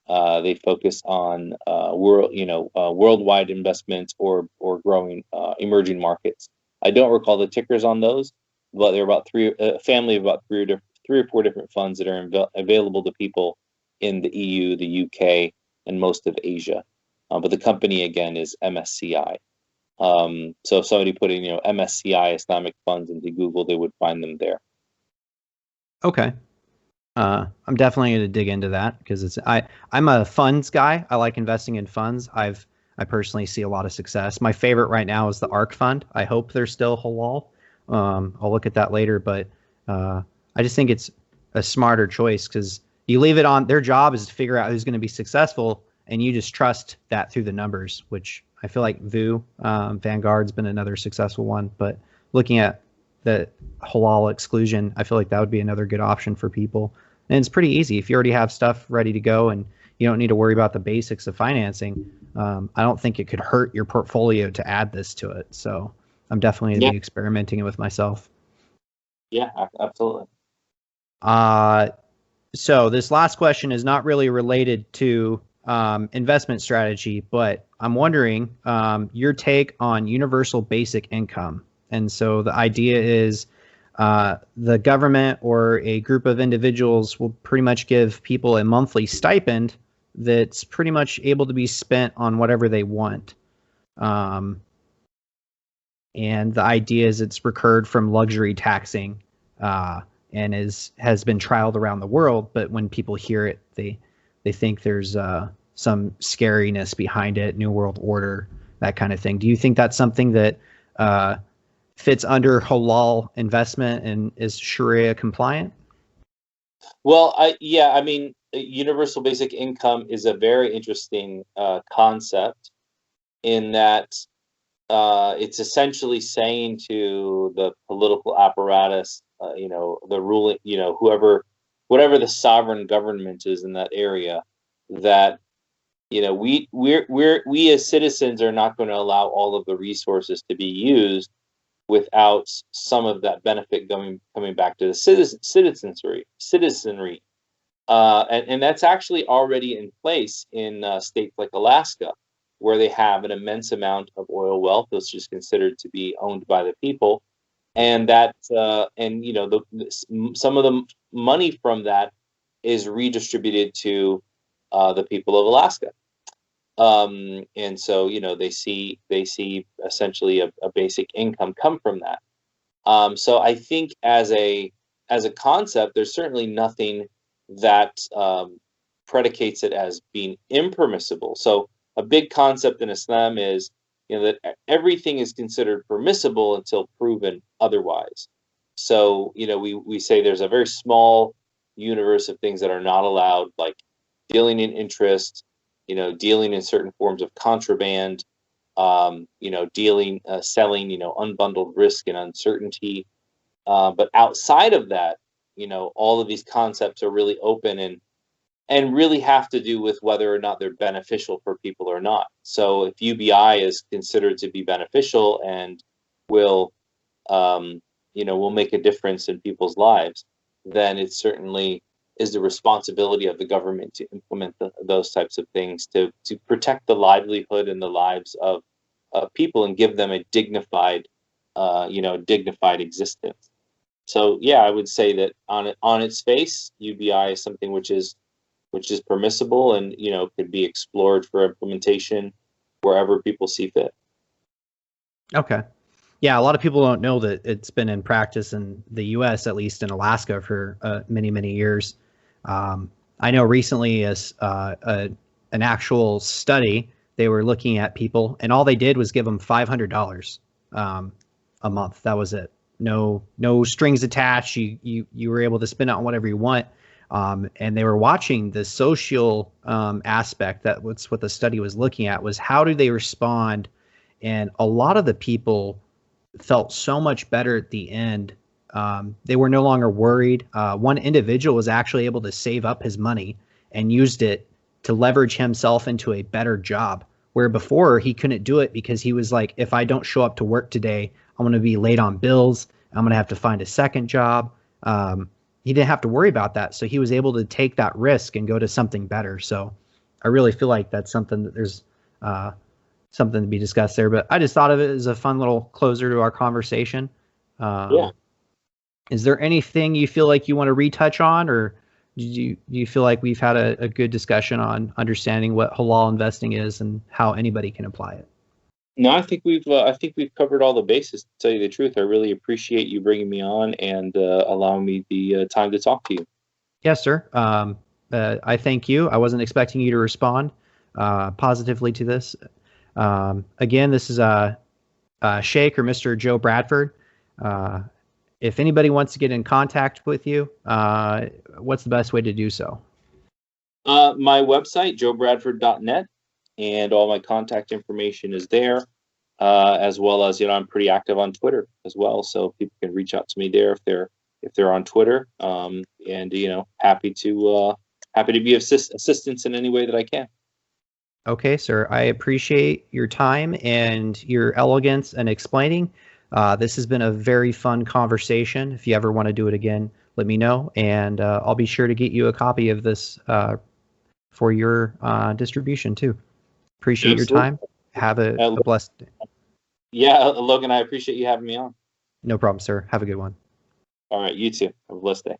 They focus on worldwide investments or growing emerging markets. I don't recall the tickers on those, but they're about a family of about three or four different funds that are available to people in the EU, the UK, and most of Asia. But the company again is MSCI. So if somebody put in MSCI Islamic funds into Google, they would find them there. Okay. I'm definitely going to dig into that, because I'm a funds guy. I like investing in funds. I personally see a lot of success. My favorite right now is the ARK fund. I hope they're still halal. I'll look at that later, but I just think it's a smarter choice, because you leave it on, their job is to figure out who's going to be successful, and you just trust that through the numbers, which I feel like Vanguard's been another successful one. But looking at the halal exclusion, I feel like that would be another good option for people. And it's pretty easy. If you already have stuff ready to go and you don't need to worry about the basics of financing, I don't think it could hurt your portfolio to add this to it. So I'm definitely going to be experimenting with myself. Yeah, absolutely. So this last question is not really related to investment strategy, but I'm wondering your take on universal basic income. And so the idea is the government or a group of individuals will pretty much give people a monthly stipend that's pretty much able to be spent on whatever they want. And the idea is it's recurred from luxury taxing and has been trialed around the world. But when people hear it, they think there's some scariness behind it, New World Order, that kind of thing. Do you think that's something that fits under halal investment and is Sharia compliant? Well, I mean, universal basic income is a very interesting concept in that it's essentially saying to the political apparatus, the ruling, whatever the sovereign government is in that area, that we as citizens are not going to allow all of the resources to be used without some of that benefit coming back to the citizenry. And that's actually already in place in states like Alaska, where they have an immense amount of oil wealth that's just considered to be owned by the people, and that some of the money from that is redistributed to the people of Alaska. And so they see essentially a basic income come from that. So I think as a concept, there's certainly nothing that predicates it as being impermissible. So a big concept in Islam is that everything is considered permissible until proven otherwise. So we say there's a very small universe of things that are not allowed, like dealing in interest, dealing in certain forms of contraband, selling, unbundled risk and uncertainty. But outside of that, all of these concepts are really open and really have to do with whether or not they're beneficial for people or not. So if UBI is considered to be beneficial and will make a difference in people's lives, then it certainly is the responsibility of the government to implement those types of things to protect the livelihood and the lives of people and give them a dignified existence. So yeah, I would say that on its face, UBI is something which is permissible and could be explored for implementation wherever people see fit. Okay. Yeah, a lot of people don't know that it's been in practice in the U.S., at least in Alaska, for many, many years. I know recently, as an actual study, they were looking at people, and all they did was give them $500 a month. That was it. No strings attached. You were able to spend it on whatever you want. And they were watching the social aspect. That's what the study was looking at, was how do they respond. And a lot of the people felt so much better at the end. They were no longer worried. One individual was actually able to save up his money and used it to leverage himself into a better job, where before he couldn't do it because he was like, if I don't show up to work today, I'm going to be late on bills. I'm going to have to find a second job. He didn't have to worry about that. So he was able to take that risk and go to something better. So I really feel like that's something that there's something to be discussed there. But I just thought of it as a fun little closer to our conversation. Yeah. Is there anything you feel like you want to retouch on, or do you feel like we've had a good discussion on understanding what halal investing is and how anybody can apply it? No, I think we've covered all the bases. To tell you the truth, I really appreciate you bringing me on and allowing me the time to talk to you. Yes, sir. I thank you. I wasn't expecting you to respond positively to this. Again, this is Sheikh or Mr. Joe Bradford. If anybody wants to get in contact with you, what's the best way to do so? My website, joebradford.net, and all my contact information is there, as well as I'm pretty active on Twitter as well, so people can reach out to me there if they're on Twitter, and happy to be of assistance in any way that I can. Okay, sir. I appreciate your time and your elegance in explaining. This has been a very fun conversation. If you ever want to do it again, let me know, and I'll be sure to get you a copy of this for your distribution too. Appreciate your Absolutely. time. Have a blessed day. Yeah, Logan, I appreciate you having me on. No problem, sir. Have a good one. All right, you too. Have a blessed day.